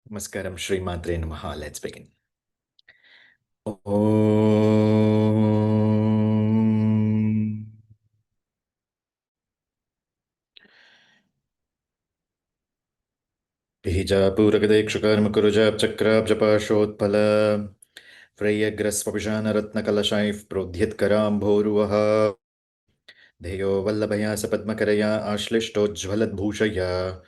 Namaskaram, Shri Matre, Namaha. Let's begin. Om. Bijapuragadekshkarma kurujap chakrab japashotpala Vrayagrasvapishan ratnakalashaif prodhyatkaram bhoruvaha Dheyo vallabhaya sapadmakaraya ashlishtojjvaladbhushaya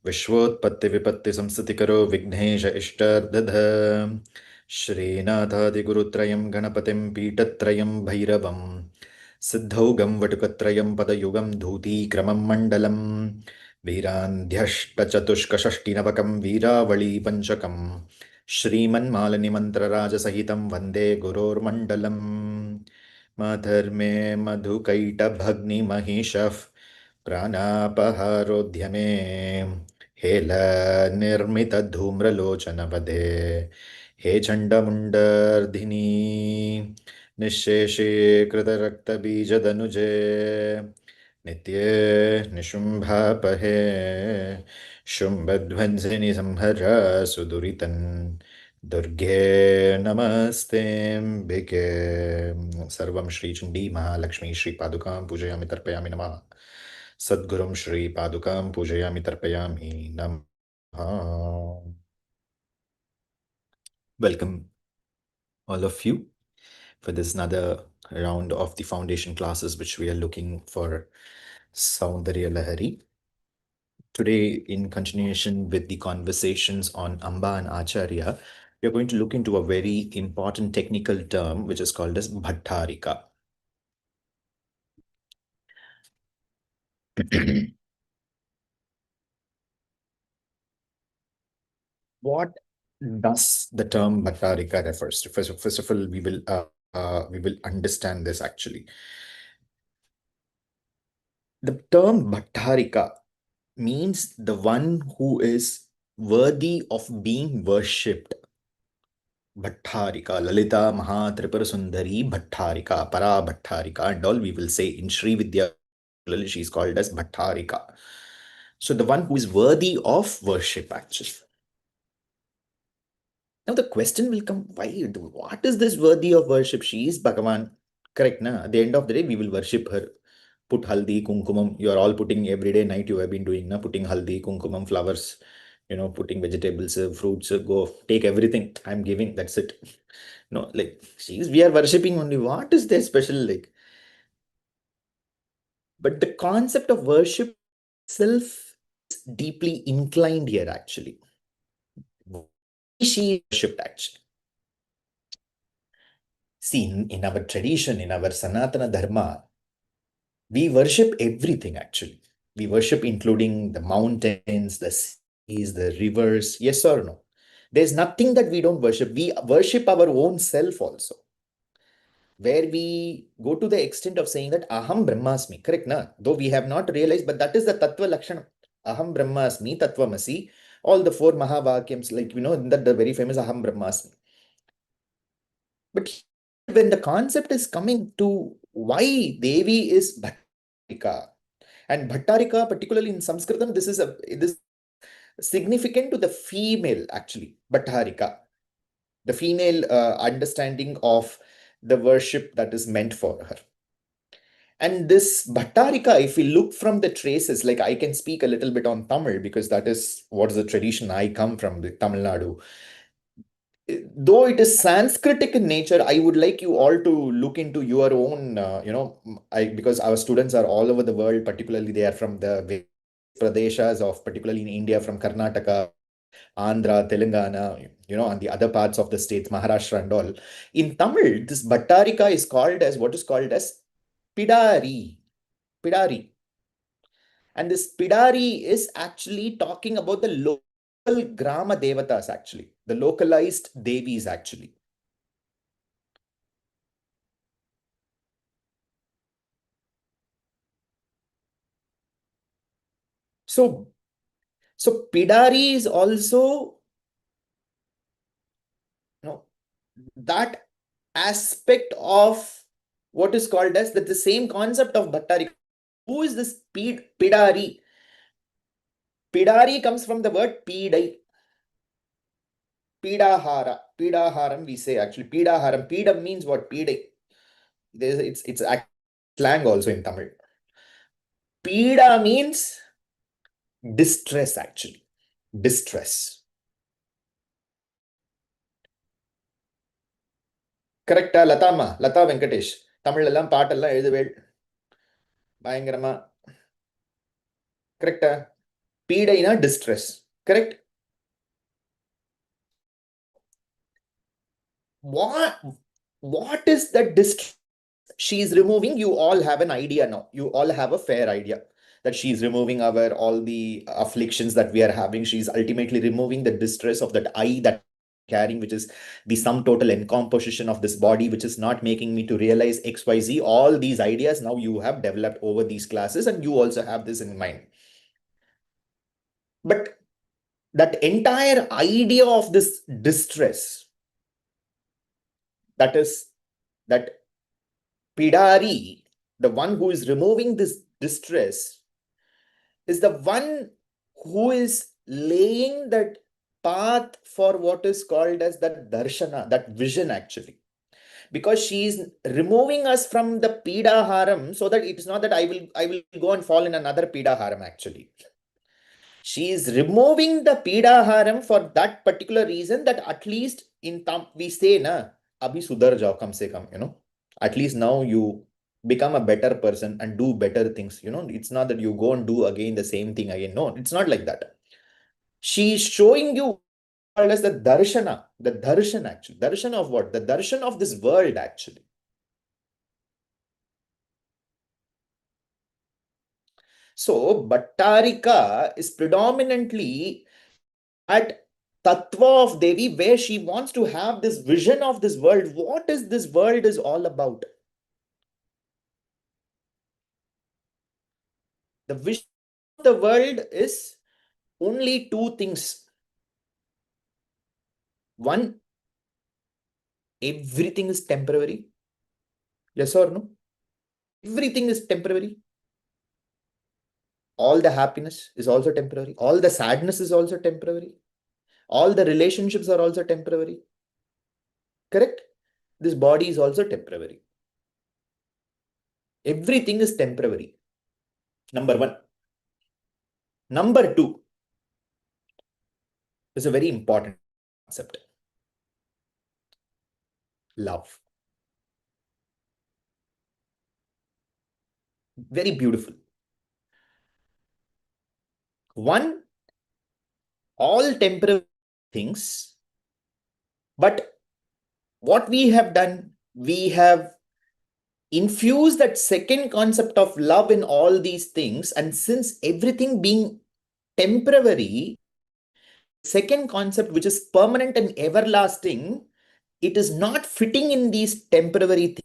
Vishwotpatti vipatti samsatikaro vignesha ishtardadha Shrinadhadigurutrayam ganapatim pitatrayam bhairavam Siddhaugam vatukatrayam padayugam dhutikramam mandalam Virandhyashtachatushkashashtinavakam Viravali panchakam Shrimanmalani mantrarajasahitam Vande Gurur mandalam Madharme madhukaitavagnimahishav प्राणापहारोद्यमे हेलनिर्मितधूम्रलोचनवधे हे चण्डमुण्डर्धिनी निःशेषीकृतरक्तबीजदनुजे नित्ये निशुम्भापहे शुम्भध्वंसिनि संहर सुदुरितन् दुर्गे नमस्तेऽम्बिके सर्वं श्री चण्डी महालक्ष्मी श्री पादुकां पूजयामि तर्पयामि नमः Sadgurum Shri Padukam Pujayami Tarpayami Namaha. Welcome, all of you, for this another round of the foundation classes which we are looking for Soundarya Lahari. Today, in continuation with the conversations on Amma and Acharya, we are going to look into a very important technical term which is called as Bhattarika. What does the term Batarika refers to? First of all, we will understand this actually. The term Bhattarika means the one who is worthy of being worshipped. Bhattarika, Lalita Maha Tripura Sundari Bhattarika, Parabhattarika, and all we will say in Sri Vidya, she is called as Bhattarika. So the one who is worthy of worship actually. Now the question will come, why? What is this worthy of worship? She is Bhagavan. Correct, na? At the end of the day, we will worship her. Put haldi, kumkumam. You are all putting every day night you have been doing, na? Putting haldi, kumkumam, flowers, putting vegetables, fruits, go take everything. I'm giving, that's it. No, like we are worshipping only. What is there special like? But the concept of worship itself is deeply inclined here actually. She worshipped actually. See, in our tradition, in our Sanatana Dharma, we worship everything actually. We worship including the mountains, the seas, the rivers. Yes or no? There's nothing that we don't worship. We worship our own self also. Where we go to the extent of saying that Aham Brahmasmi. Correct, na? Though we have not realized, but that is the Tattva Lakshana. Aham Brahmasmi, Tattvamasi. All the four Mahavakyams, like, that the very famous Aham Brahmasmi. But when the concept is coming to why Devi is Bhattarika, and Bhattarika, particularly in Sanskritam, this is significant to the female actually, Bhattarika, the female understanding of the worship that is meant for her. And this Bhattarika, if we look from the traces, like I can speak a little bit on Tamil because that is what is the tradition I come from, the Tamil Nadu. Though it is Sanskritic in nature, I would like you all to look into your own, because our students are all over the world, particularly they are from the Pradeshas of, particularly in India, from Karnataka, Andhra, Telangana, and the other parts of the states, Maharashtra and all. In Tamil, this Bhattarika is called as what is called as Pedari. Pedari. And this Pedari is actually talking about the local Grama Devatas, actually, the localized Devis, actually. So Pedari is also, that aspect of what is called as that the same concept of Bhattarika. Who is this Pedari? Pedari comes from the word Pedai. Pidaharam, we say actually. Pidaharam. Pidam means what? Pide. It's slang also in Tamil. Pida means distress actually. Distress. Correcta, Lata Venkatesh. Tamil எல்லாம் பாட்டெல்லாம் எழுதுவேள் பயங்கரமா. கரெக்டா? பீடைனா distress. Correct? What is that distress she is removing? You all have an idea now. You all have a fair idea that she is removing our all the afflictions that we are having. She is ultimately removing the distress of that I that carrying, which is the sum total encomposition of this body, which is not making me to realize XYZ. All these ideas now you have developed over these classes, and you also have this in mind. But that entire idea of this distress, that is that Pedari, the one who is removing this distress, is the one who is laying that path for what is called as that darshana, that vision actually. Because she is removing us from the pidaharam, so that it is not that I will go and fall in another pidaharam actually. She is removing the pidaharam for that particular reason, that at least in we say na, abhi sudhar jao kam se kam, at least now you become a better person and do better things. It's not that you go and do again the same thing again. No, it's not like that. She is showing you as the darshana, the darshan actually. Darshan of what? The darshan of this world actually. So Batarika is predominantly at Tattva of Devi, where she wants to have this vision of this world. What is this world is all about? The vision of the world is only two things. One, everything is temporary. Yes or no? Everything is temporary. All the happiness is also temporary. All the sadness is also temporary. All the relationships are also temporary. Correct? This body is also temporary. Everything is temporary. Number one. Number two is a very important concept. Love. Very beautiful. One, all temporary things, but what we have done, we have infused that second concept of love in all these things. And since everything being temporary, second concept, which is permanent and everlasting, it is not fitting in these temporary things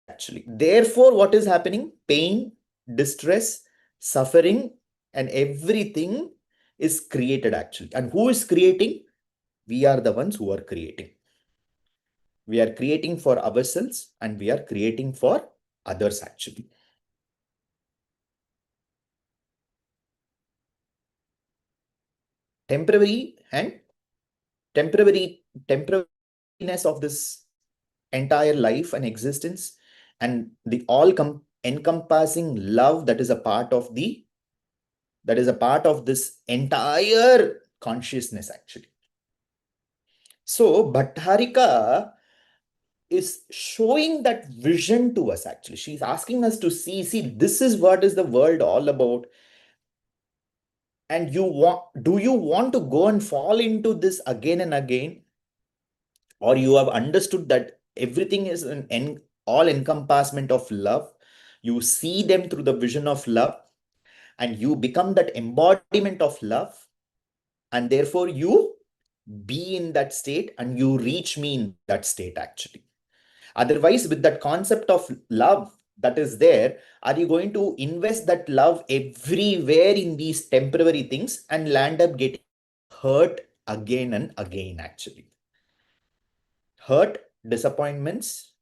actually. Therefore, what is happening? Pain, distress, suffering, and everything is created actually. And who is creating? We are the ones who are creating. We are creating for ourselves, and we are creating for others actually. Temporary and temporariness of this entire life and existence, and the all encompassing love that is a part of this entire consciousness actually. So Bhattarika is showing that vision to us actually. She's asking us to see, this is what is the world all about. And do you want to go and fall into this again and again? Or you have understood that everything is an all encompassment of love. You see them through the vision of love, and you become that embodiment of love, and therefore you be in that state and you reach me in that state actually. Otherwise, with that concept of love that is there, are you going to invest that love everywhere in these temporary things and land up getting hurt again and again actually? Hurt, disappointments,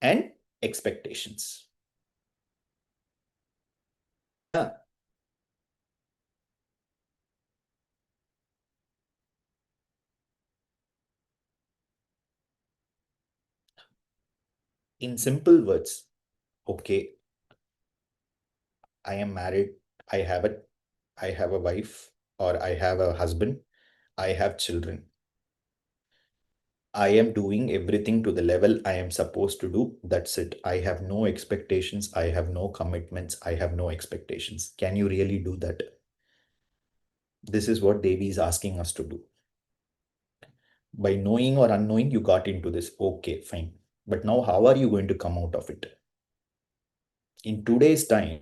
and expectations. Yeah. In simple words, okay, I am married, I have a I have a wife or I have a husband, I have children. I am doing everything to the level I am supposed to do. That's it. I have no expectations. I have no commitments. I have no expectations. Can you really do that? This is what Devi is asking us to do. By knowing or unknowing, you got into this. Okay, fine. But now, how are you going to come out of it? In today's time,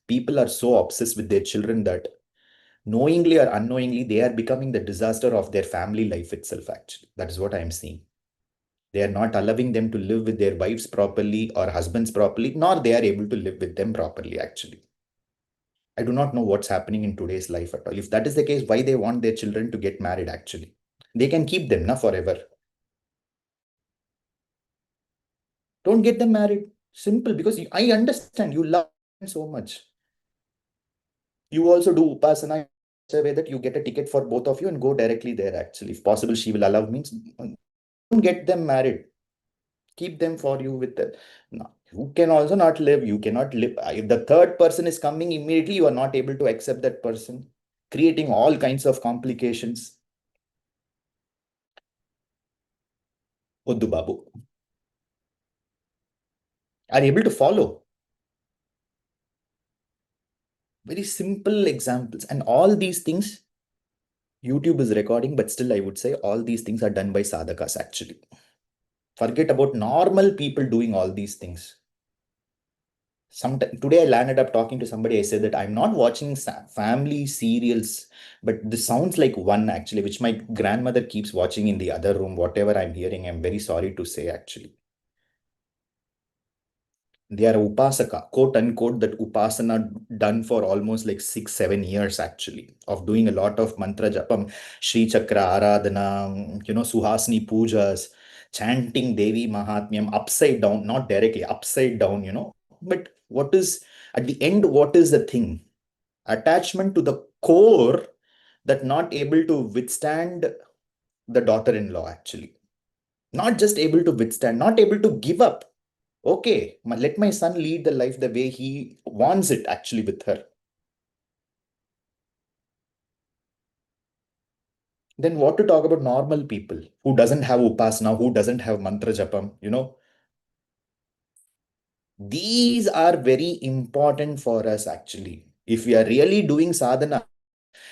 people are so obsessed with their children that knowingly or unknowingly, they are becoming the disaster of their family life itself, actually. That is what I am seeing. They are not allowing them to live with their wives properly or husbands properly, nor they are able to live with them properly, actually. I do not know what's happening in today's life at all. If that is the case, why they want their children to get married, actually? They can keep them na, forever. Don't get them married. Simple, because I understand you love them so much. You also do upasana in such a way that you get a ticket for both of you and go directly there, actually. If possible, she will allow means don't get them married. Keep them for you with the no, you can also not live. You cannot live. If the third person is coming immediately, you are not able to accept that person, creating all kinds of complications. Oddu Babu are able to follow very simple examples, and all these things YouTube is recording, but still I would say all these things are done by sadhakas actually. Forget about normal people doing all these things. Today I landed up talking to somebody. I said that I'm not watching family serials, but this sounds like one actually, which my grandmother keeps watching in the other room. Whatever I'm hearing, I'm very sorry to say actually. They are upasaka, quote unquote, that upasana done for almost like 6 7 years actually, of doing a lot of mantra japam, Shri Chakra Aradhana, Suhasini pujas, chanting Devi Mahatmyam upside down, not directly, upside down. But what is at the end, what is the thing? Attachment to the core that not able to withstand the daughter-in-law actually. Not just able to withstand, not able to give up. Okay, let my son lead the life the way he wants it actually with her. Then what to talk about normal people who doesn't have upasana, who doesn't have mantra japam? These are very important for us actually. If we are really doing sadhana,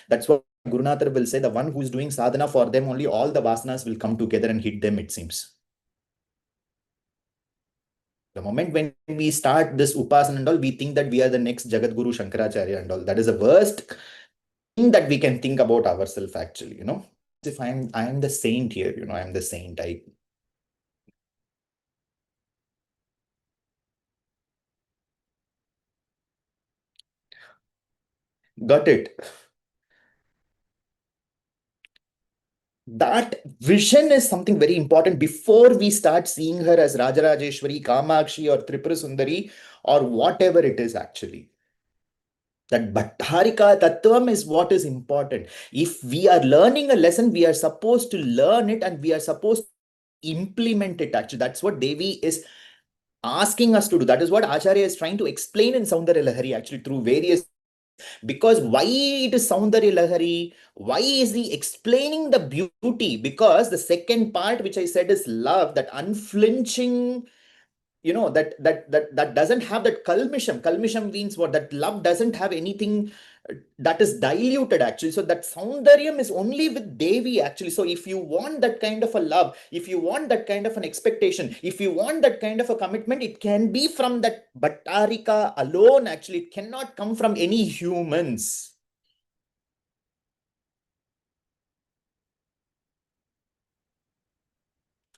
that's what Gurunathar will say, the one who's doing sadhana, for them only all the vasanas will come together and hit them, it seems. The moment when we start this upasana and all, we think that we are the next Jagat Guru Shankaracharya and all. That is the worst thing that we can think about ourselves actually. If I'm the saint here, I'm the saint. I got it. That vision is something very important before we start seeing her as Rajarajeshwari, Kamakshi, or Tripura Sundari, or whatever it is actually. That Bhattarika Tattvam is what is important. If we are learning a lesson, we are supposed to learn it and we are supposed to implement it actually. That's what Devi is asking us to do. That is what Acharya is trying to explain in Soundarya Lahari actually through various. Because why it is Soundarya Lahari? Why is he explaining the beauty? Because the second part, which I said, is love, that unflinching, that doesn't have that kalmisham. Kalmisham means what? That love doesn't have anything that is diluted actually. So that Soundaryam is only with Devi actually. So if you want that kind of a love, if you want that kind of an expectation, if you want that kind of a commitment, it can be from that Batarika alone actually. It cannot come from any humans.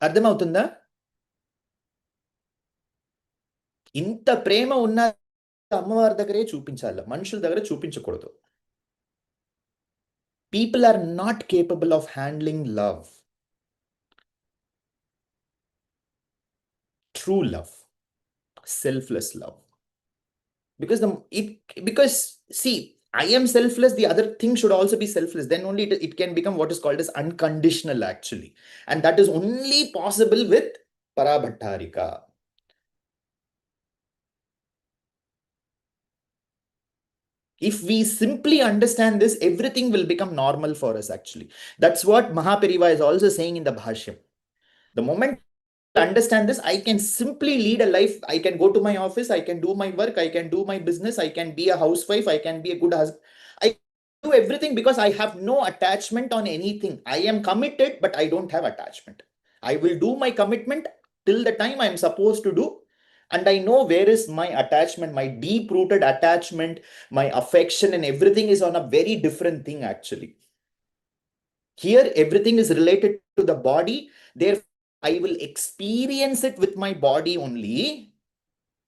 అర్థమవుతుందా? ఇంత ప్రేమ ఉన్న అమ్మవారి దగ్గరే చూపించాలి, మనుషుల దగ్గర చూపించకూడదు. People are not capable of handling love, true love, selfless love. Because see, I am selfless, the other thing should also be selfless. Then only it can become what is called as unconditional actually. And that is only possible with Parabhattarika. If we simply understand this, everything will become normal for us actually. That's what Mahaperiva is also saying in the Bhashyam. The moment I understand this, I can simply lead a life. I can go to my office, I can do my work, I can do my business, I can be a housewife, I can be a good husband. I do everything because I have no attachment on anything. I am committed, but I don't have attachment. I will do my commitment till the time I'm supposed to do. And I know where is my attachment, my deep rooted attachment, my affection, and everything is on a very different thing actually. Here, everything is related to the body. Therefore, I will experience it with my body only,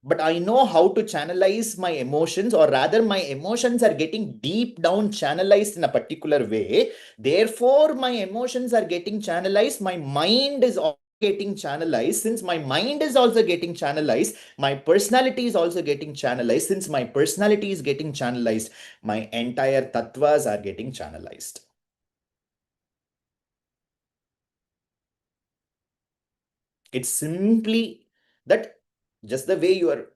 but I know how to channelize my emotions, or rather, my emotions are getting deep down channelized in a particular way. Therefore, my emotions are getting channelized. My mind is also getting channelized. Since my mind is also getting channelized, my personality is also getting channelized. Since my personality is getting channelized, my entire tattvas are getting channelized. It's simply that just the way your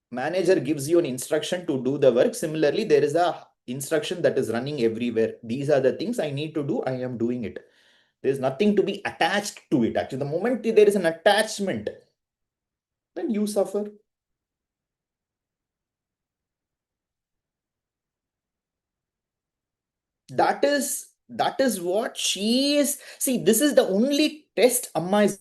manager gives you an instruction to do the work, similarly, there is a instruction that is running everywhere. These are the things I need to do. I am doing it. There's nothing to be attached to it. Actually, the moment there is an attachment, then you suffer. That is what she is. See, this is the only test Amma is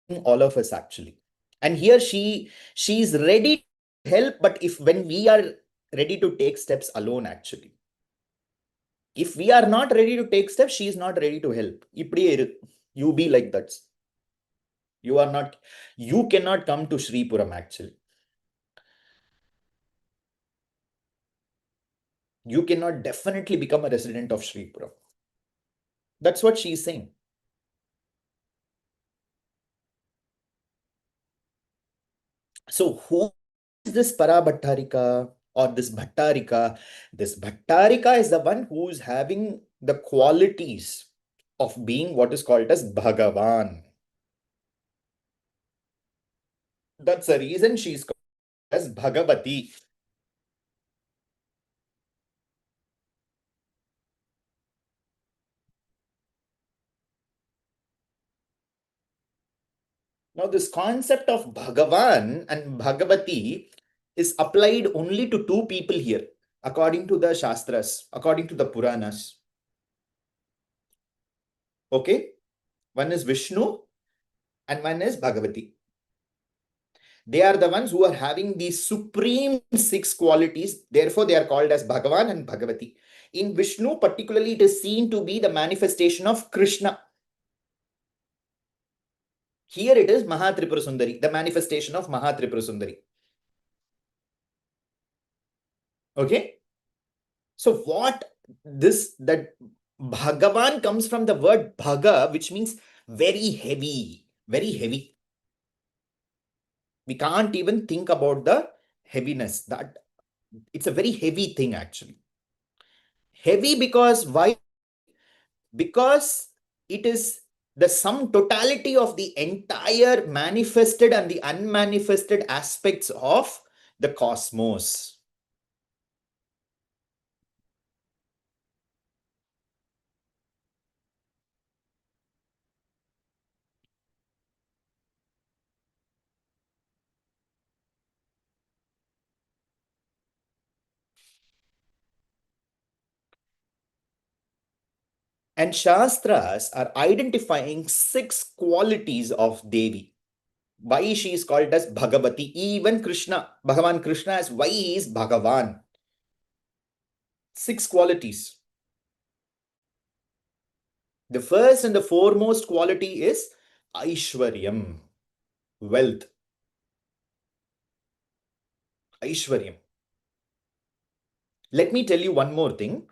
giving all of us actually. And here she's ready to help, but if when we are ready to take steps alone, actually. If we are not ready to take steps, she is not ready to help. You be like that. You are not, you cannot come to Sripuram actually. You cannot definitely become a resident of Sripuram. That's what she is saying. So who is this Parabhattarika or this Bhattarika? This Bhattarika is the one who is having the qualities of being what is called as Bhagavan. That's the reason she is called as Bhagavati. Now, this concept of Bhagavan and Bhagavati is applied only to two people here, according to the Shastras, according to the Puranas. Okay? One is Vishnu and one is Bhagavati. They are the ones who are having these supreme six qualities. Therefore, they are called as Bhagavan and Bhagavati. In Vishnu, particularly, it is seen to be the manifestation of Krishna. Here it is Maha Tripura Sundari, the manifestation of Maha Tripura Sundari. Okay? So what that Bhagavan comes from the word Bhaga, which means very heavy, very heavy. We can't even think about the heaviness. That it's a very heavy thing actually. Heavy because why? Because it is the sum totality of the entire manifested and the unmanifested aspects of the cosmos. And Shastras are identifying six qualities of Devi. Why she is called as Bhagavati. Even Krishna, Bhagavan Krishna, as why he is Bhagavan. Six qualities. The first and the foremost quality is Aishwaryam, wealth. Aishwaryam. Let me tell you one more thing.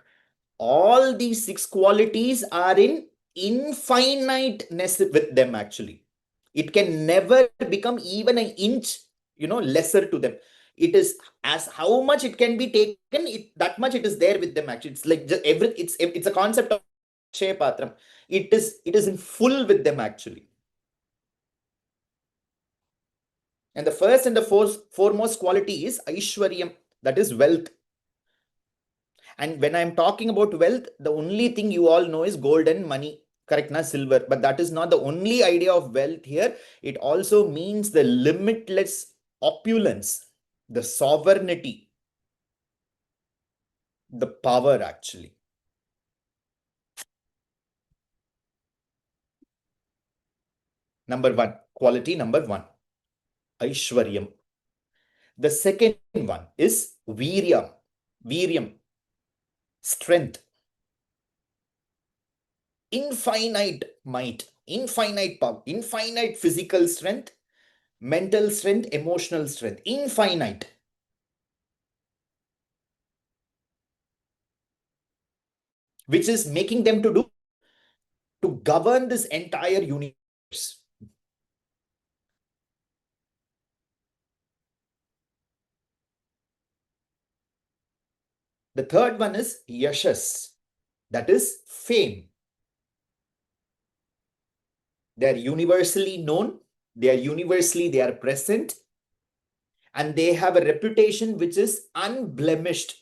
All these six qualities are in infiniteness with them actually. It can never become even an inch, lesser to them. It is as how much it can be taken, that much it is there with them actually. It's like just it's a concept of Patram. It is in full with them actually. And the first and the foremost quality is Aishwaryam, that is wealth. And when I'm talking about wealth, the only thing you all know is gold and money, correct? Na, silver. But that is not the only idea of wealth here. It also means the limitless opulence, the sovereignty, the power actually. Number one, quality number one, Aishwaryam. The second one is Viryam, Viryam, strength, infinite might, infinite power, infinite physical strength, mental strength, emotional strength, infinite. Which is making them to govern this entire universe. The third one is Yashas, that is fame. They are universally known, they are present, and they have a reputation which is unblemished.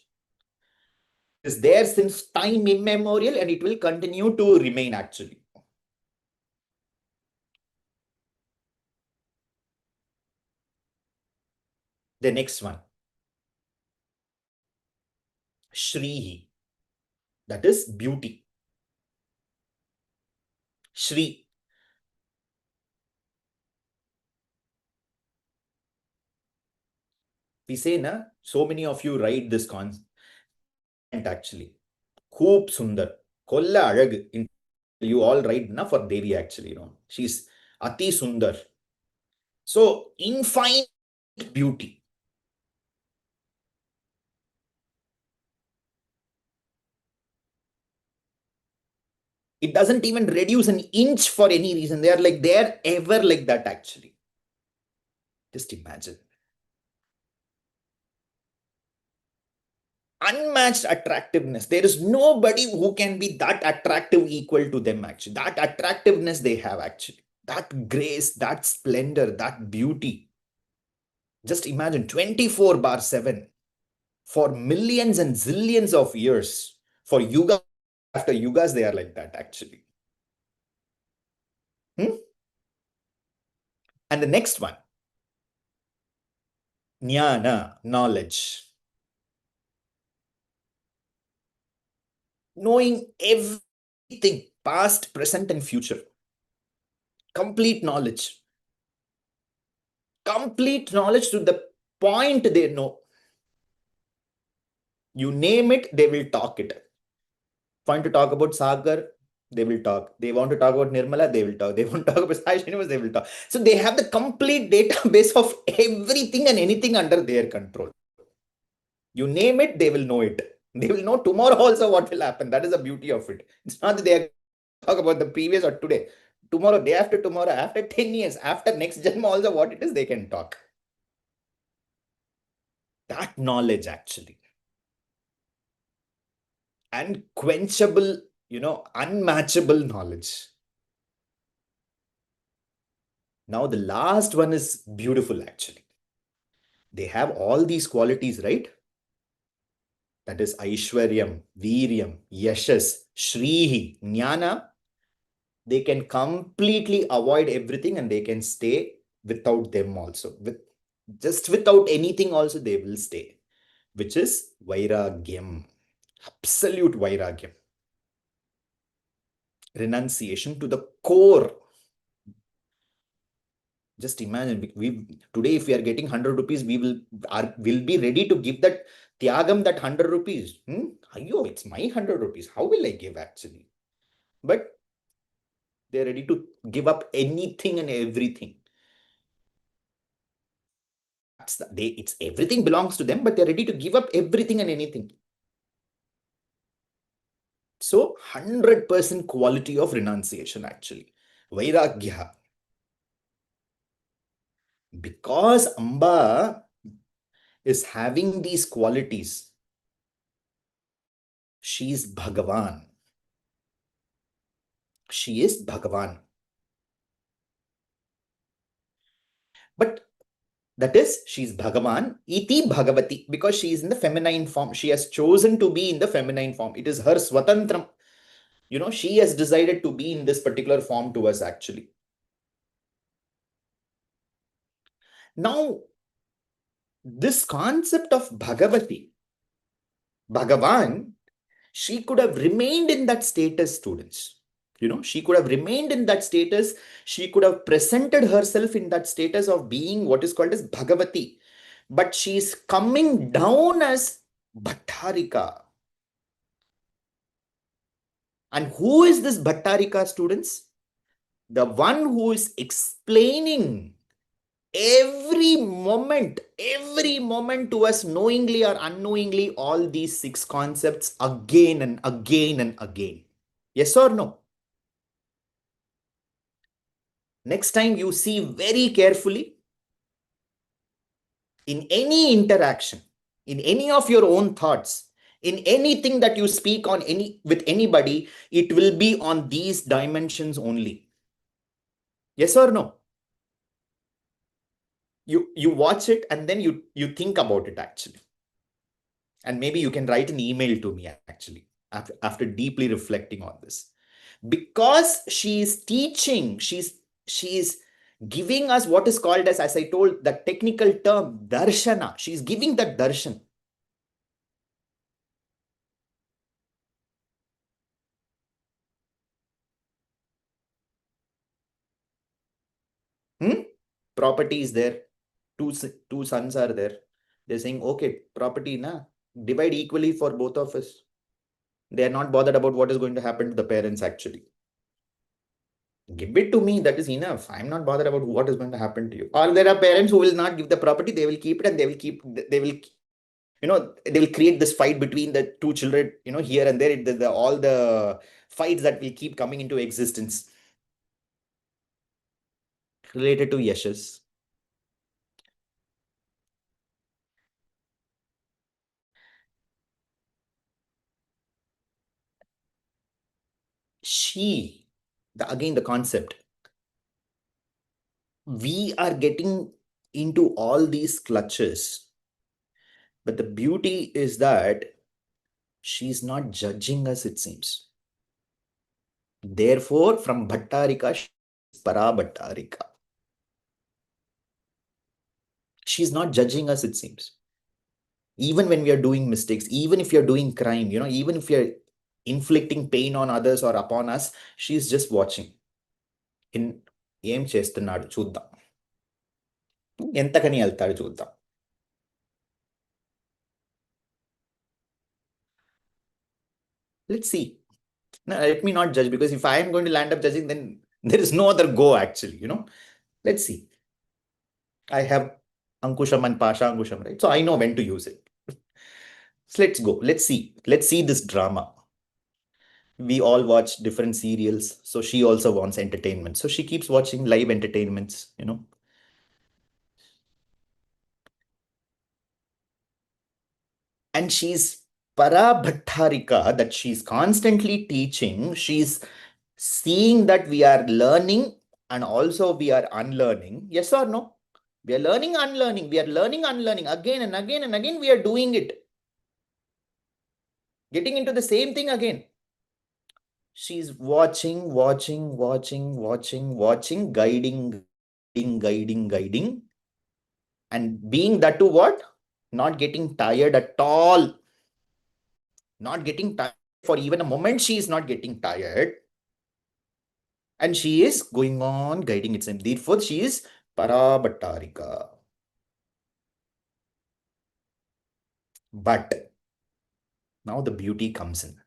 Is there since time immemorial, and it will continue to remain actually. The next one, Shri, that is beauty. Shri. We say, na, so many of you write this concept actually. Khoop sundar. Kolla alag. You all write na for Devi actually, She's Ati Sundar. So, infinite beauty. It doesn't even reduce an inch for any reason. They're ever like that actually. Just imagine. Unmatched attractiveness. There is nobody who can be that attractive equal to them actually. That attractiveness they have actually. That grace, that splendor, that beauty. Just imagine 24 bar 7 for millions and zillions of years. For yuga after yugas, they are like that actually. And the next one, jnana, knowledge. Knowing everything, past, present, and future. Complete knowledge. Complete knowledge to the point they know. You name it, they will talk it. Want to talk about Sagar, they will talk. They want to talk about Nirmala, they will talk. They want to talk about Sai Srinivas, they will talk. So they have the complete database of everything and anything under their control. You name it, they will know it. They will know tomorrow also what will happen. That is the beauty of it. It's not that they are talk about the previous or today. Tomorrow, day after tomorrow, after 10 years, after next Janma, also what it is, they can talk. That knowledge actually. Unquenchable, unmatchable knowledge. Now, the last one is beautiful actually. They have all these qualities, right? That is Aishwaryam, Viryam, Yashas, Shrihi, Jnana. They can completely avoid everything and they can stay without them also. Just without anything also they will stay, which is Vairagyam. Absolute Vairagyam. Renunciation to the core. Just imagine, today if we are getting 100 rupees, will be ready to give that Tyagam, that 100 rupees. Ayo, it's my 100 rupees. How will I give actually? But they're ready to give up anything and everything. It's everything belongs to them, but they're ready to give up everything and anything. So 100% quality of renunciation actually. Vairagya. Because Amba is having these qualities, she is Bhagavan. She is Bhagavan. But That is, she's Bhagavan, iti Bhagavati, because she is in the feminine form. She has chosen to be in the feminine form. It is her swatantram. She has decided to be in this particular form to us, actually. Now, this concept of Bhagavati, Bhagavan, she could have remained in that status, students. She could have remained in that status. She could have presented herself in that status of being what is called as Bhagavati. But she's coming down as Bhattarika. And who is this Bhattarika, students? The one who is explaining every moment to us, knowingly or unknowingly, all these six concepts again and again and again. Yes or no? Next time you see very carefully in any interaction, in any of your own thoughts, in anything that you speak on any with anybody, it will be on these dimensions only. Yes or no? You watch it and then you think about it, actually. And maybe you can write an email to me, actually, after deeply reflecting on this. Because she is teaching, she's giving us what is called as I told, the technical term, darshana. She's giving that darshan. Hmm? Property is there. Two sons are there. They're saying, okay, property, na, divide equally for both of us. They are not bothered about what is going to happen to the parents, actually. Give it to me, that is enough. I'm not bothered about what is going to happen to you. Or there are parents who will not give the property, they will keep it, and they will create this fight between the two children, here and there. All the fights that will keep coming into existence related to yashas. Again, the concept, we are getting into all these clutches, but the beauty is that she's not judging us, it seems. Therefore, from Bhattarika, she's Parabhattarika. She's not judging us, it seems. Even when we are doing mistakes, even if you're doing crime, even if you're inflicting pain on others or upon us, she's just watching. In ఏం చేస్తున్నాడు చూద్దాం, ఎంతకని వెళ్తాడు చూద్దాం. Let's see. No, let me not judge, because if I am going to land up judging, then there is no other go, actually. Let's see. I have Ankusham and Pasha Ankusham, right? So I know when to use it. So let's go. Let's see this drama. We all watch different serials, so she also wants entertainment, so she keeps watching live entertainments. And she's Parabhattarika, that she's constantly teaching. She's seeing that we are learning and also we are unlearning. Yes or no? We are learning, unlearning. We are learning, unlearning. Again and again and again, we are doing it. Getting into the same thing again. She's watching, guiding. And being that to what? Not getting tired at all. Not getting tired for even a moment. She is not getting tired. And she is going on guiding itself. Therefore, she is Parabhattarika. But now the beauty comes in.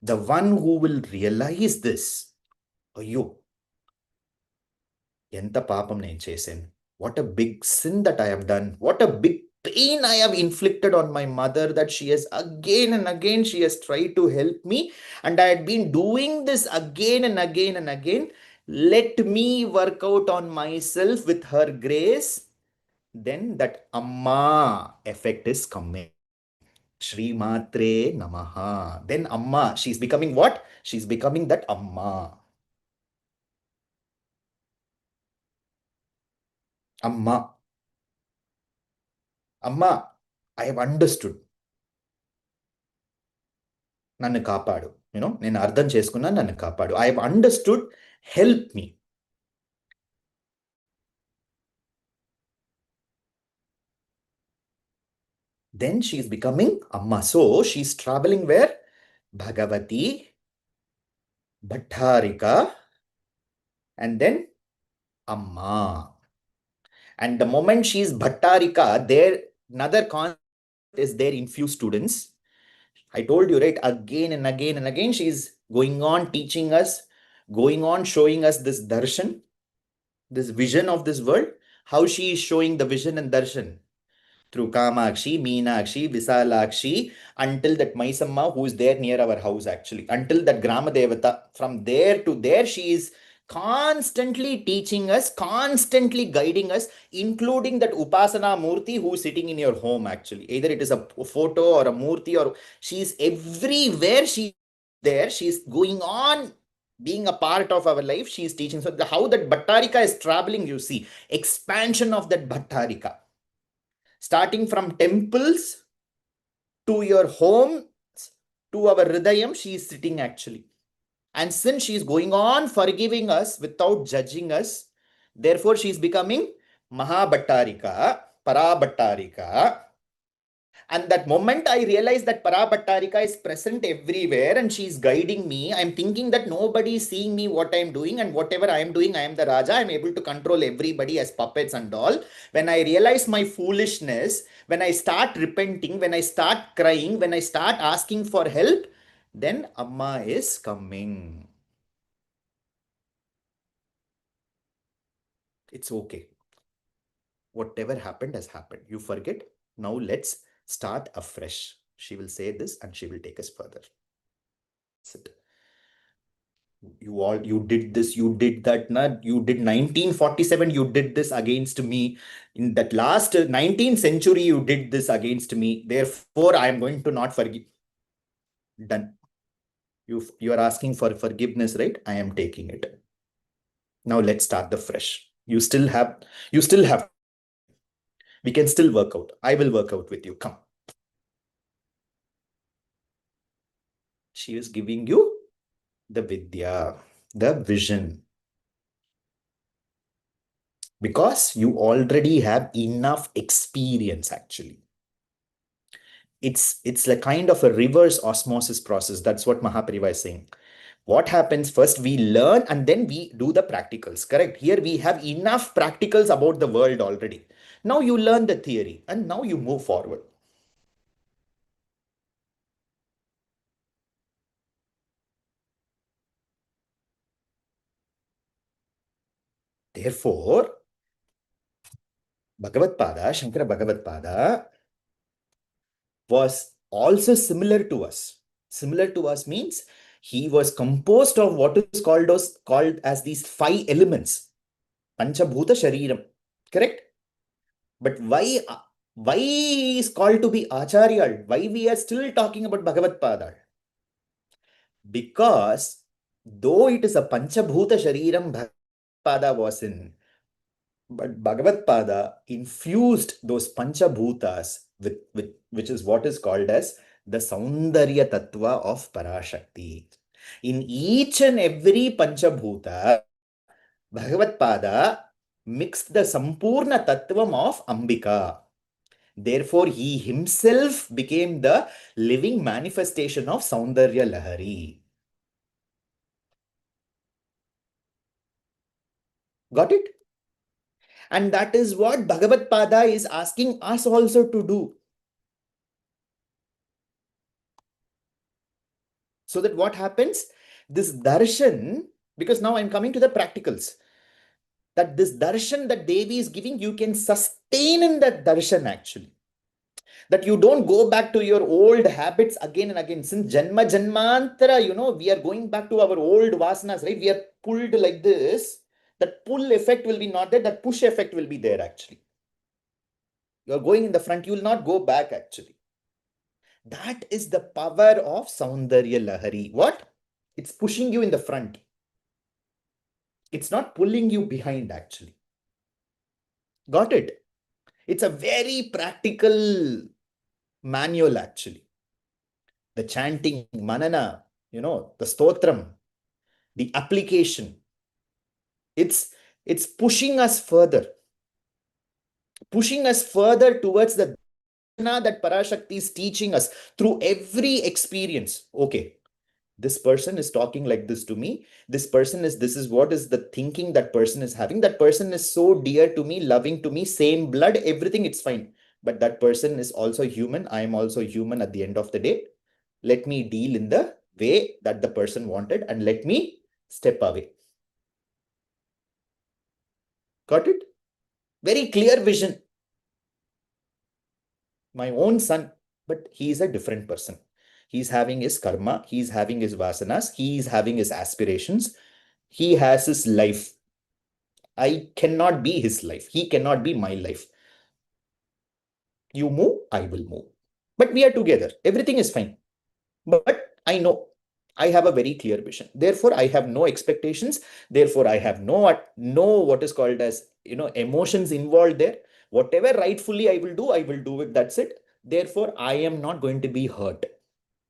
The one who will realize this, Ayo, ఎంత పాపం నేను చేశాను. What a big sin that I have done. What a big pain I have inflicted on my mother, that she has again and again, she has tried to help me. And I had been doing this again and again and again. Let me work out on myself with her grace. Then that Amma effect is coming. Shri Matre, Namaha. Then Amma, she's becoming what? She's becoming that Amma. Amma. Amma, I have understood. Nannu kaapadu. Nenu ardham cheskunna, nannu kaapadu. I have understood. Help me. Then she is becoming Amma. So she's traveling where? Bhagavati, Bhattarika, and then Amma. And the moment she is Bhattarika, there another concept is there in few students. I told you, right? Again and again and again, she is going on teaching us, going on showing us this darshan, this vision of this world. How she is showing the vision and darshan through Kamakshi, Meenakshi, Visalakshi, until that Maisamma, who is there near our house actually, until that Grama Devata. From there to there, she is constantly teaching us, constantly guiding us, including that Upasana Murti who is sitting in your home actually. Either it is a photo or a Murti, or she is everywhere. She there. She is going on being a part of our life. She is teaching. So how that Bhattarika is traveling, you see, expansion of that Bhattarika starting from temples to your home to our Hridayam, she is sitting actually. And since she is going on forgiving us without judging us, therefore she is becoming Maha Bhattarika, Parabhattarika. And that moment I realized that Parabhattarika is present everywhere and she is guiding me. I'm thinking that nobody is seeing me what I'm doing, and whatever I am doing, I am the Raja. I'm able to control everybody as puppets and all. When I realize my foolishness, when I start repenting, when I start crying, when I start asking for help, then Amma is coming. It's okay. Whatever happened has happened. You forget. Now let's start afresh. She will say this and she will take us further. Sit. You did this, you did that, you did 1947, you did this against me. In that last 19th century, you did this against me. Therefore, I am going to not forgive. Done. You are asking for forgiveness, right? I am taking it. Now let's start the fresh. You still have, we can still work out. I will work out with you. Come. She is giving you the Vidya, the vision, because you already have enough experience actually. It's like kind of a reverse osmosis process. That's what Mahapariva is saying. What happens first? We learn and then we do the practicals. Correct? Here we have enough practicals about the world already. Now you learn the theory and now you move forward. Therefore, Bhagavad Pada, Shankara Bhagavad Pada was also similar to us. Similar to us means he was composed of what is called as these five elements. Panchabhuta Shariram. Correct? But why is called to be Acharya? Why we are still talking about Bhagavad Pada? Because though it is a Panchabhuta Shariram Bhagavad Pada was in, but Bhagavad Pada infused those Panchabhutas with which is what is called as the Soundarya Tattva of Parashakti. In each and every Panchabhuta, Bhagavad Pada mixed the Sampurna Tattvam of Ambika. Therefore, he himself became the living manifestation of Soundarya Lahari. Got it? And that is what Bhagavad Pada is asking us also to do. So that what happens? This darshan, because now I'm coming to the practicals, that this darshan that Devi is giving, you can sustain in that darshan actually. That you don't go back to your old habits again and again. Since Janma Janmantara, we are going back to our old vasanas, right? We are pulled like this. That pull effect will be not there, that push effect will be there actually. You are going in the front, you will not go back actually. That is the power of Soundarya Lahari. What? It's pushing you in the front. It's not pulling you behind actually. Got it? It's a very practical manual, actually. The chanting, manana, the stotram, the application. It's it's pushing us further towards the dharana that Parashakti is teaching us through every experience. Okay, this person is talking like this to me. This is what is the thinking that person is having. That person is so dear to me, loving to me, same blood, everything, it's fine. But that person is also human. I am also human at the end of the day. Let me deal in the way that the person wanted and let me step away. Got it? Very clear vision. My own son, but he is a different person. He's having his karma, he's having his vasanas, he's having his aspirations, he has his life. I cannot be his life. He cannot be my life. You move, I will move. But we are together. Everything is fine. But I know I have a very clear vision. Therefore, I have no expectations. Therefore, I have no what is called as emotions involved there. Whatever rightfully I will do it. That's it. Therefore, I am not going to be hurt.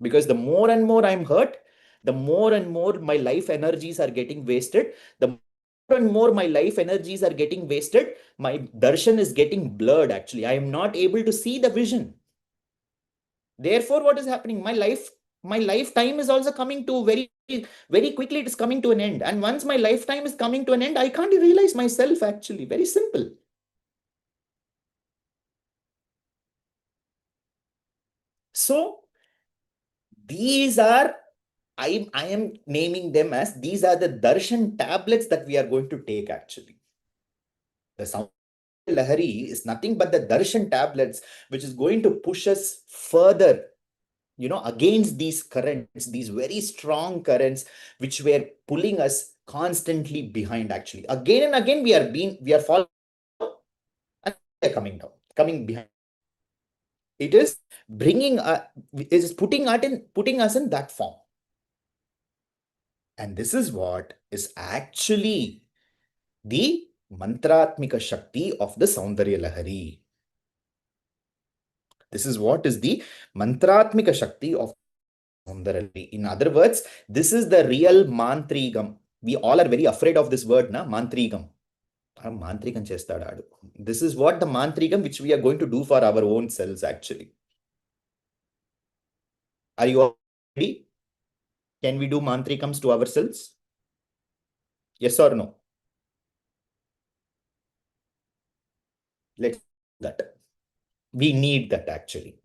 Because the more and more I'm hurt, the more and more my life energies are getting wasted. The more and more my life energies are getting wasted, my darshan is getting blurred. Actually, I am not able to see the vision. Therefore, what is happening? My lifetime is also coming to very, very quickly. It is coming to an end. And once my lifetime is coming to an end, I can't realize myself. Actually, very simple. So these are I am naming them as these are the darshan tablets that we are going to take actually. The Soundarya Lahari is nothing but the darshan tablets, which is going to push us further, against these currents, these very strong currents, which were pulling us constantly behind actually. Again and again, we are falling and we are coming behind. It is bringing, it is putting us in that form. And this is what is actually the mantratmika shakti of the Soundarya Lahari. This is what is the mantratmika shakti of Soundarya Lahari. In other words, this is the real mantrigam. We all are very afraid of this word, na? Mantrigam. Mantrigam chestadaadu. This is what the mantrigam which we are going to do for our own selves actually. Are you all ready? Can we do mantrikams to ourselves? Yes or no? Let's do that. We need that actually.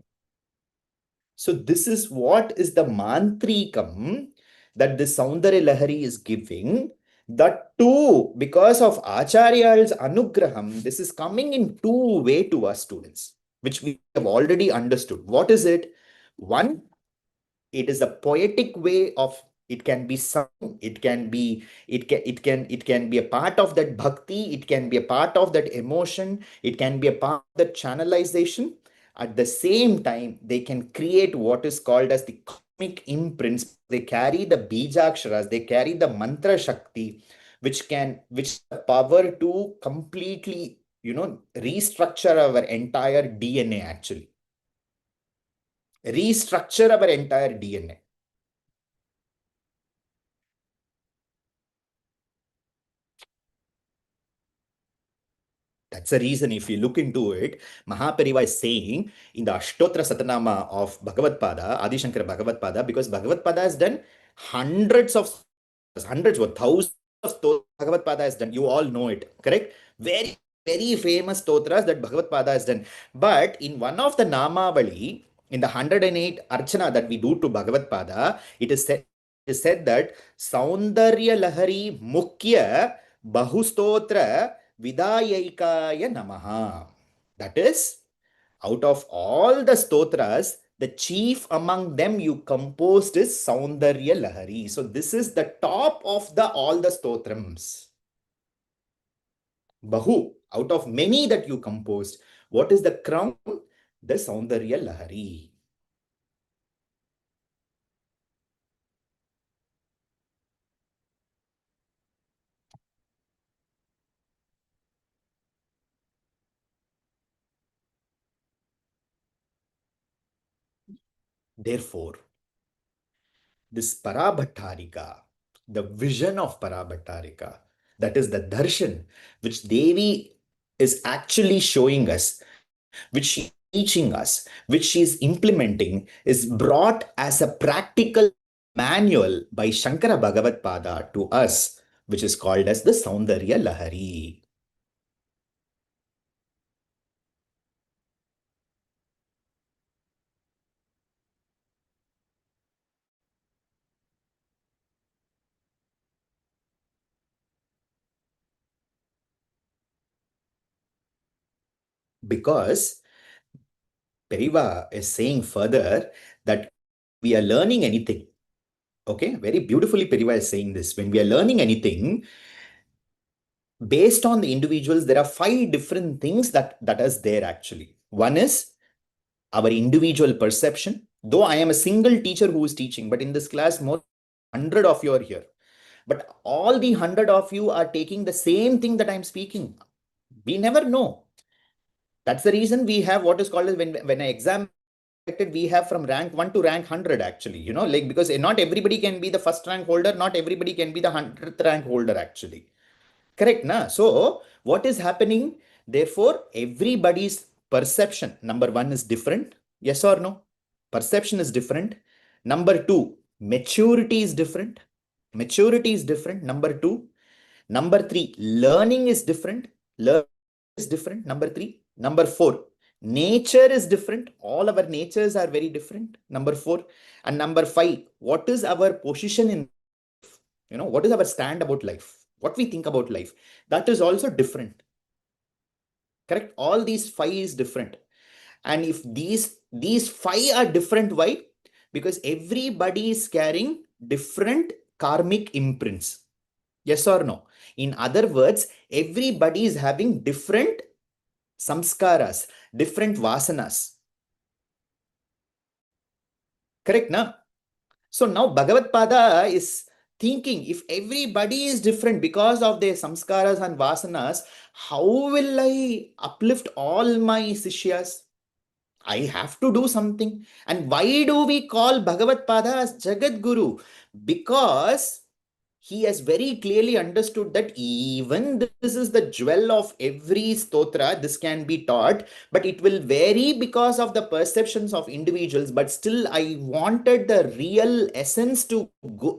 So this is what is the mantrikam that the Soundarya Lahari is giving. That too, because of Acharya's anugraham, this is coming in two way to us students, which we have already understood. What is it? One, it is a poetic way of, it can be sung, it can be a part of that bhakti, it can be a part of that emotion, it can be a part of that channelization. At the same time, they can create what is called as the cosmic imprints. They carry the bijaksharas, they carry the mantra shakti, which the power to completely restructure our entire DNA actually. Restructure our entire DNA. That's the reason, if you look into it, Mahapariva is saying in the Ashtotra Satanama of Bhagavad Pada, Adi Shankara Bhagavad Pada, because Bhagavad Pada has done hundreds or thousands of stotras Bhagavad Pada has done. You all know it, correct? Very, very famous stotras that Bhagavad Pada has done. But in one of the Namavali, in the 108 Archana that we do to Bhagavad Pada, it is said that Soundarya Lahari Mukhya Bahustotra Vidyalaya Namaha. That is, out of all the stotras, the chief among them you composed is Soundarya Lahari. So this is the top of the all the stotrams. Bahu, out of many that you composed, what is the crown? The Soundarya Lahari. Therefore, this Parabhattarika, the vision of Parabhattarika, that is the darshan, which Devi is actually showing us, which she is teaching us, which she is implementing, is brought as a practical manual by Shankara Bhagavad Pada to us, which is called as the Soundarya Lahari. Because Periva is saying further that we are learning anything. Okay, very beautifully, Periva is saying this. When we are learning anything, based on the individuals, there are five different things that is there actually. One is our individual perception. Though I am a single teacher who is teaching, but in this class, more than 100 of you are here. But all the 100 of you are taking the same thing that I'm speaking. We never know. That's the reason we have what is called as when I exam we have from rank 1 to rank 100 actually, like because not everybody can be the first rank holder, not everybody can be the 100th rank holder actually. Correct, na? So, what is happening? Therefore, everybody's perception, number one, is different. Yes or no? Perception is different. Number two, maturity is different. Maturity is different. Number two. Number three, learning is different. Learning is different. Number three. Number four, nature is different. All our natures are very different. Number four. And number five, what is our position in, what is our stand about life? What we think about life? That is also different. Correct? All these five is different. And if these five are different, why? Because everybody is carrying different karmic imprints. Yes or no? In other words, everybody is having different samskaras, different vasanas. Correct, na? So now Bhagavad Pada is thinking, if everybody is different because of their samskaras and vasanas, how will I uplift all my sishyas? I have to do something. And why do we call Bhagavad Pada as Jagat Guru? Because he has very clearly understood that even this is the jewel of every stotra, this can be taught, but it will vary because of the perceptions of individuals. But still, I wanted the real essence to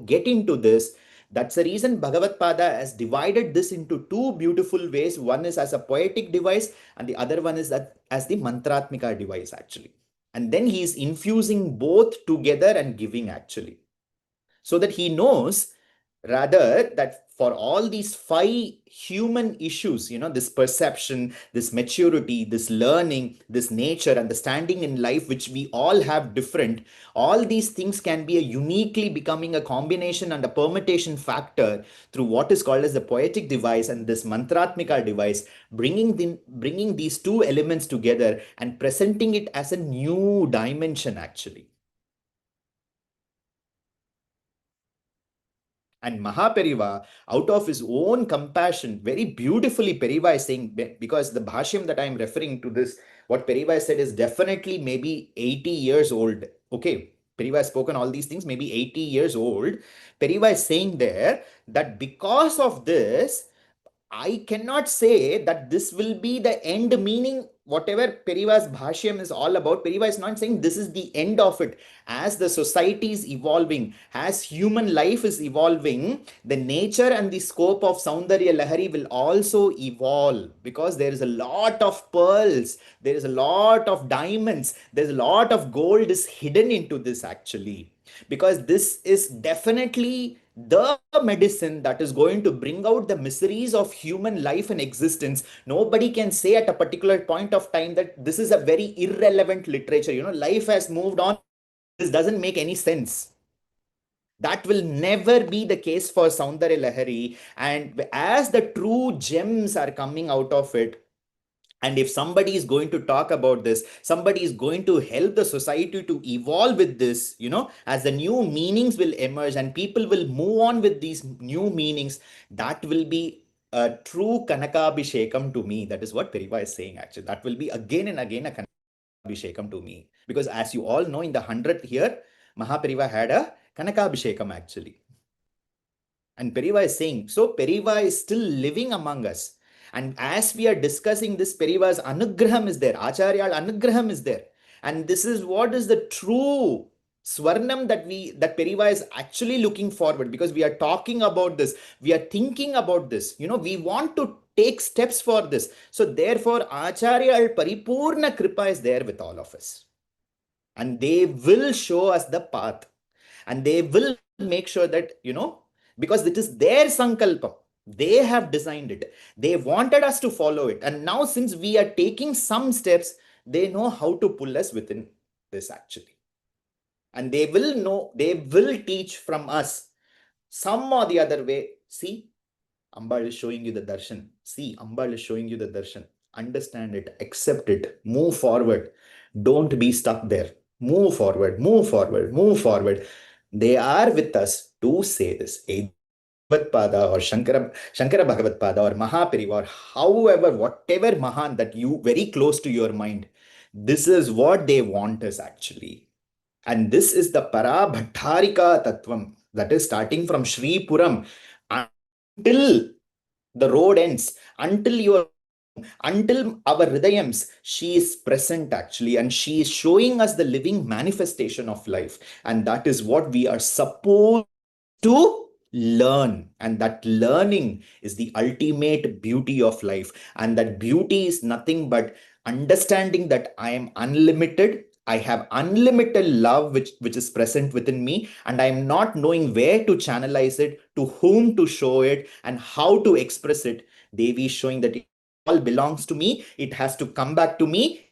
get into this. That's the reason Bhagavad Pada has divided this into two beautiful ways. One is as a poetic device, and the other one is that as the mantratmika device, actually. And then he is infusing both together and giving, actually, so that he knows rather that for all these five human issues, this perception, this maturity, this learning, this nature, and the standing in life, which we all have different, all these things can be a uniquely becoming a combination and a permutation factor through what is called as the poetic device and this mantratmika device, bringing these two elements together and presenting it as a new dimension, actually. And Mahaperiva, out of his own compassion, very beautifully, Periva is saying, because the Bhashyam that I'm referring to this, what Periva said is definitely maybe 80 years old. Okay, Periva has spoken all these things, maybe 80 years old. Periva is saying there that because of this, I cannot say that this will be the end, meaning whatever Periva's Bhashyam is all about. Periva is not saying this is the end of it. As the society is evolving, as human life is evolving, the nature and the scope of Soundarya Lahari will also evolve, because there is a lot of pearls, there is a lot of diamonds, there's a lot of gold is hidden into this, actually, because this is definitely the medicine that is going to bring out the miseries of human life and existence. Nobody can say at a particular point of time that this is a very irrelevant literature. Life has moved on. This doesn't make any sense. That will never be the case for Soundarya Lahari. And as the true gems are coming out of it, and if somebody is going to talk about this, somebody is going to help the society to evolve with this, as the new meanings will emerge and people will move on with these new meanings, that will be a true Kanakabhishekam to me. That is what Periva is saying, actually. That will be again and again a Abhishekam to me. Because as you all know, in the 100th year, Mahaperiva had a Kanakabhishekam actually. And Periva is saying, so Periva is still living among us. And as we are discussing this, Periva's Anugraham is there. Acharyal Anugraham is there. And this is what is the true Swarnam that Periva is actually looking forward, because we are talking about this. We are thinking about this. We want to take steps for this. So therefore, Acharya Paripurna Kripa is there with all of us. And they will show us the path. And they will make sure that, because it is their sankalpam. They have designed it. They wanted us to follow it. And now, since we are taking some steps, they know how to pull us within this actually. And they will teach from us some or the other way. See, Ambal is showing you the darshan. See, Ambal is showing you the darshan. Understand it, accept it, move forward. Don't be stuck there. Move forward, move forward, move forward. They are with us to say this. Bhagavad or Shankara Bhagavad Pada or Mahaperiva or however, whatever Mahan that you very close to your mind, this is what they want us actually. And this is the Parabhattarika Tattvam that is starting from Sri Puram until the road ends, until our hridayams, she is present actually, and she is showing us the living manifestation of life. And that is what we are supposed to learn. And that learning is the ultimate beauty of life. And that beauty is nothing but understanding that I am unlimited. I have unlimited love which is present within me, and I am not knowing where to channelize it, to whom to show it, and how to express it. Devi is showing that it all belongs to me. It has to come back to me.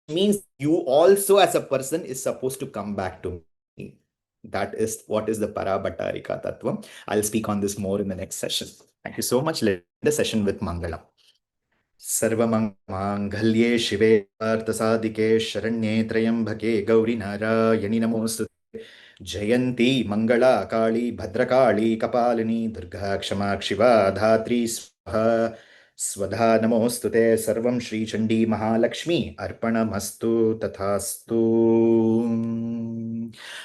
Means you also as a person is supposed to come back to me. That is what is the Parabhattarika Tattva. I'll speak on this more in the next session. Thank you so much. Let's end the session with Mangalam. सर्वमङ्गल्ये शिवे पार्थसादिके शरण्ये त्र्यम्बके गौरी नारायणि नमोऽस्तुते जयन्ती मङ्गला काली भद्रकाली कपालिनी दुर्गा क्षमा शिवा धात्री स्वाहा स्वधा नमोऽस्तुते सर्वं श्री चण्डी महालक्ष्मी अर्पणमस्तु तथास्तु.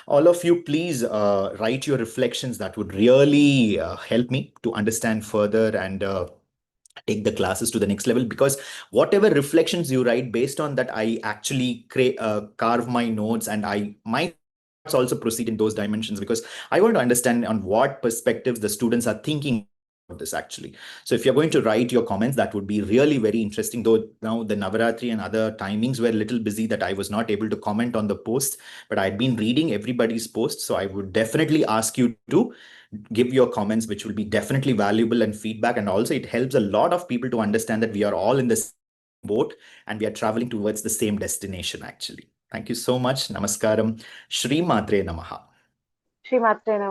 All of you, please write your reflections. That would really help me to understand further and take the classes to the next level, because whatever reflections you write, based on that I actually carve my notes, and my thoughts also proceed in those dimensions, because I want to understand on what perspectives the students are thinking about this actually. So if you're going to write your comments, that would be really very interesting, though now the Navaratri and other timings were a little busy that I was not able to comment on the posts, but I'd been reading everybody's posts. So I would definitely ask you to give your comments, which will be definitely valuable and feedback. And also it helps a lot of people to understand that we are all in the same boat and we are traveling towards the same destination actually. Thank you so much. Namaskaram. Shri Matre Namaha. Shri Matre Namaha.